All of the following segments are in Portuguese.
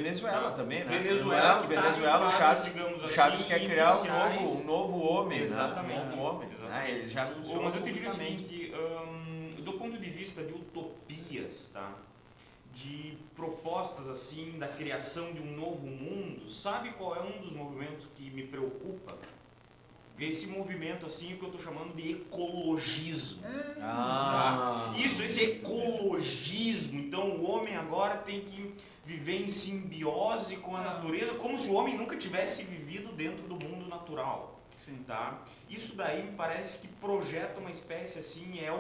Venezuela também, né? Venezuela, o Chaves, digamos assim, Chaves quer criar iniciais. um novo homem, Exatamente. Né? Um novo homem. Exatamente. Ele já anunciou. Mas eu te digo o seguinte, do ponto de vista de utopias, tá? De propostas assim, da criação de um novo mundo, sabe qual é um dos movimentos que me preocupa? Esse movimento assim que eu estou chamando de ecologismo. Tá? Esse ecologismo, então o homem agora tem que viver em simbiose com a natureza, como se o homem nunca tivesse vivido dentro do mundo natural. Sim. Tá? Isso daí me parece que projeta uma espécie assim, é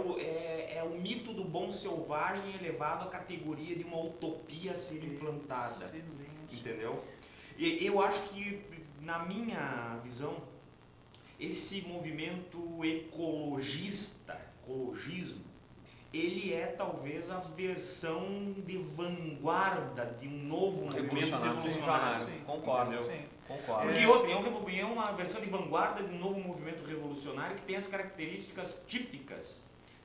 o mito do bom selvagem elevado à categoria de uma utopia a ser implantada. Excelente. Entendeu? E eu acho que, na minha visão, esse movimento ecologismo, ele é talvez a versão de vanguarda de um novo movimento revolucionário. Sim, concordo. Entendeu? Sim, concordo. Porque é uma versão de vanguarda de um novo movimento revolucionário que tem as características típicas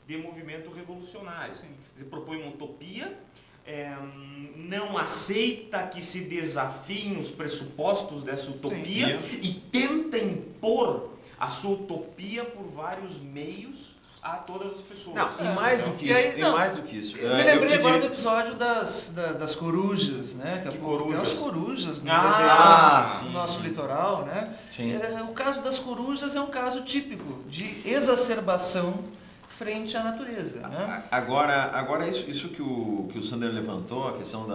de movimento revolucionário. Sim. Quer dizer, propõe uma utopia, não aceita que se desafiem os pressupostos dessa utopia e tenta impor a sua utopia por vários meios a todas as pessoas. Não, e mais do que isso, mais do que isso. Eu me lembrei agora do episódio das corujas, né? Que corujas? Tem as corujas no nosso litoral, né? O caso das corujas é um caso típico de exacerbação frente à natureza. Né? Agora isso que o Sander levantou, a questão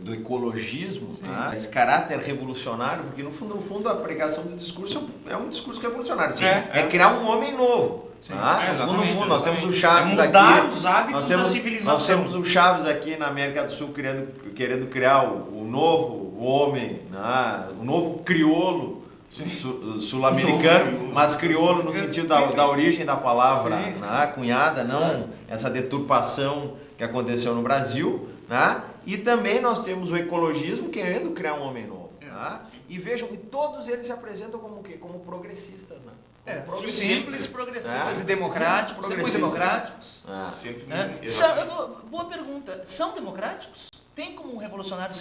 do ecologismo, esse caráter revolucionário, porque no fundo a pregação do discurso é um discurso revolucionário. Assim, é criar um homem novo. No fundo, nós temos o Chaves aqui. Mudar os hábitos da civilização. Nós temos o Chaves aqui na América do Sul querendo criar o novo homem, o novo crioulo sul-americano, mas crioulo no sentido da origem da palavra cunhada, não essa deturpação que aconteceu no Brasil. E também nós temos o ecologismo querendo criar um homem novo. E vejam, todos eles se apresentam como progressistas. Simples, progressistas e democráticos, muito democráticos. Boa pergunta. São democráticos? Tem como um revolucionário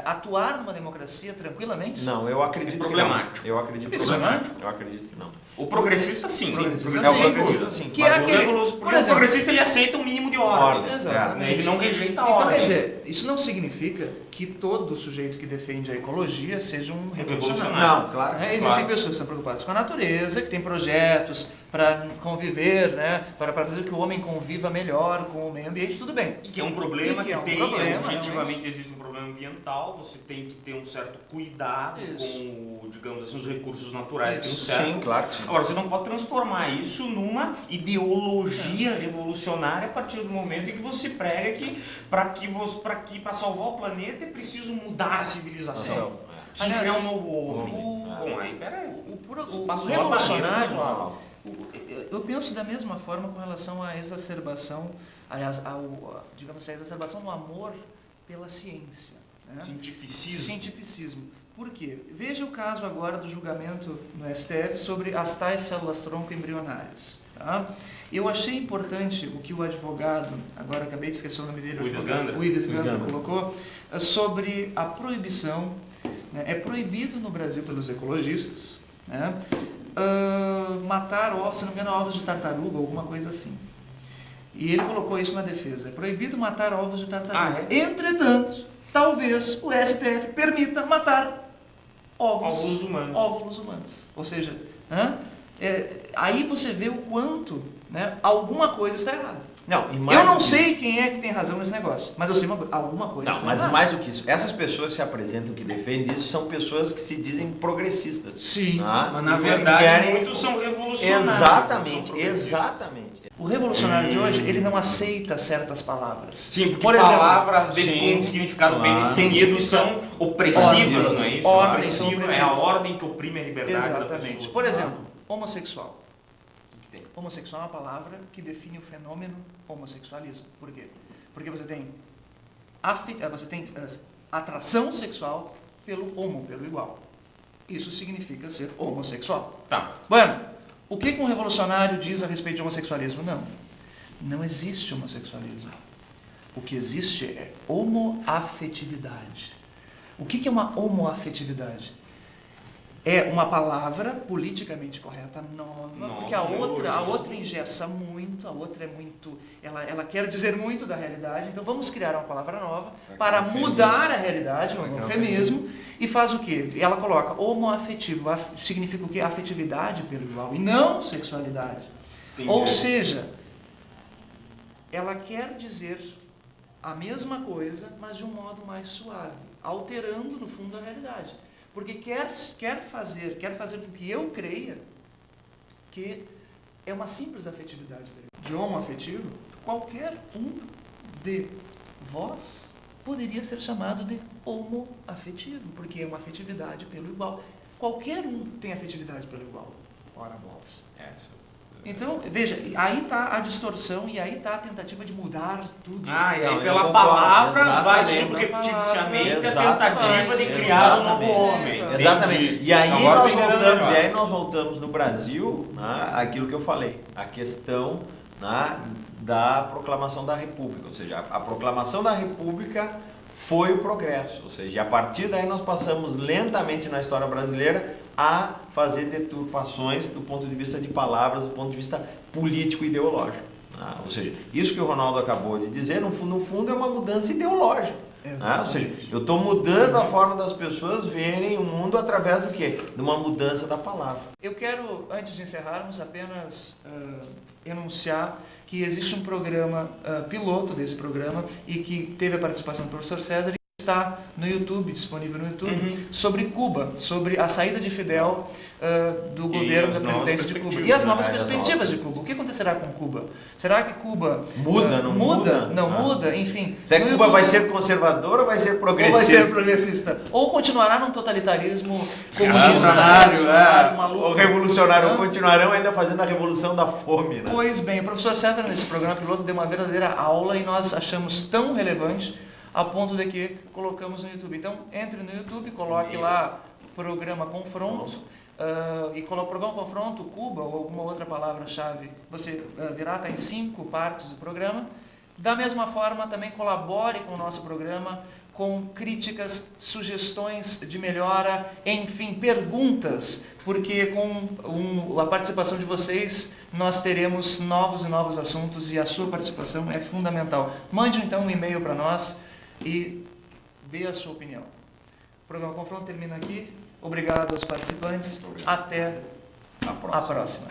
atuar numa democracia tranquilamente? Não, eu acredito problemático. Que não. Eu acredito problemático. Eu acredito que não. O progressista sim. O progressista sim. Que é aquele, por exemplo, o progressista ele aceita um mínimo de ordem. Ele não rejeita a ordem. Então, quer dizer, isso não significa que todo sujeito que defende a ecologia seja um revolucionário. Não, claro. Existem pessoas que estão preocupadas com a natureza, que têm projetos para conviver, para fazer que o homem conviva melhor com o meio ambiente, tudo bem. E que é um problema objetivamente existe um problema ambiental, você tem que ter um certo cuidado com, digamos assim, os recursos naturais que nos cercam. Sim, claro que sim. Agora, você não pode transformar isso numa ideologia revolucionária a partir do momento em que você prega que para salvar o planeta é preciso mudar a civilização. Preciso criar um novo homem. Bom, aí peraí. O revolucionário, eu penso da mesma forma com relação à exacerbação, aliás, digamos assim, a exacerbação do amor pela ciência. Cientificismo. Por quê? Veja o caso agora do julgamento no STF sobre as tais células-tronco embrionárias. Eu achei importante o que o advogado, agora acabei de esquecer o nome dele, o Ives Gandra colocou, sobre a proibição. É proibido no Brasil pelos ecologistas matar ovos, se não me engano, ovos de tartaruga, alguma coisa assim. E ele colocou isso na defesa. É proibido matar ovos de tartaruga. Entretanto, talvez o STF permita matar óvulos humanos. Ou seja, aí você vê o quanto alguma coisa está errada. Eu não sei quem é que tem razão nesse negócio, mas eu sei alguma coisa está errada. Mas mais do que isso, essas pessoas que se apresentam, que defendem isso, são pessoas que se dizem progressistas. Sim, mas na verdade muitos são revolucionários. Exatamente. O revolucionário de hoje, ele não aceita certas palavras. Sim, porque palavras com um significado bem definido são opressivas, não é isso? É a ordem que oprime a liberdade da pessoa. Por exemplo, homossexual. Homossexual é uma palavra que define o fenômeno homossexualismo. Por quê? Porque você tem atração sexual pelo igual. Isso significa ser homossexual. Bueno, o que um revolucionário diz a respeito de homossexualismo? Não existe homossexualismo. O que existe é homoafetividade. O que é uma homoafetividade? É uma palavra politicamente correta nova, porque a outra engessa muito, a outra é muito, ela quer dizer muito da realidade, então vamos criar uma palavra nova para mudar a realidade, um eufemismo, e faz o quê? Ela coloca homoafetivo, significa o quê? Afetividade pelo igual, e não sexualidade. Entendi. Ou seja, ela quer dizer a mesma coisa, mas de um modo mais suave, alterando no fundo a realidade. Porque quer fazer com que eu creia que é uma simples afetividade. De homoafetivo, qualquer um de vós poderia ser chamado de homoafetivo, porque é uma afetividade pelo igual. Qualquer um tem afetividade pelo igual. Ora, bolas. Então, veja, aí está a distorção e aí está a tentativa de mudar tudo. E aí pela palavra vai subrepticiamente a tentativa de criar um novo homem. Exatamente. E aí nós voltamos no Brasil, né, aquilo que eu falei, a questão, né, da proclamação da República. Ou seja, a proclamação da República foi o progresso. Ou seja, a partir daí nós passamos lentamente na história brasileira a fazer deturpações do ponto de vista de palavras, do ponto de vista político e ideológico. Ou seja, isso que o Ronaldo acabou de dizer, no fundo é uma mudança ideológica. Ou seja, eu estou mudando a forma das pessoas verem o mundo através do quê? De uma mudança da palavra. Eu quero, antes de encerrarmos, apenas enunciar que existe um programa piloto desse programa e que teve a participação do professor César, está no YouTube, disponível no YouTube, sobre Cuba, sobre a saída de Fidel do governo da presidência de Cuba. E as novas perspectivas de Cuba. O que acontecerá com Cuba? Será que Cuba não muda? Enfim. Será que Cuba vai ser conservadora ou vai ser progressista? Ou vai ser progressista. Ou continuará num totalitarismo comunista, maluco. Ou revolucionário. Ou continuarão ainda fazendo a revolução da fome. Né? Pois bem, o professor César, nesse programa piloto, deu uma verdadeira aula e nós achamos tão relevante a ponto de que colocamos no YouTube. Então, entre no YouTube, coloque lá programa Confronto, e coloque o programa Confronto, Cuba, ou alguma outra palavra-chave. Você verá, está em 5 partes do programa. Da mesma forma, também colabore com o nosso programa, com críticas, sugestões de melhora, enfim, perguntas, porque com a participação de vocês, nós teremos novos e novos assuntos e a sua participação é fundamental. Mande então um e-mail para nós e dê a sua opinião. O programa Confronto termina aqui. Obrigado aos participantes. Até a próxima.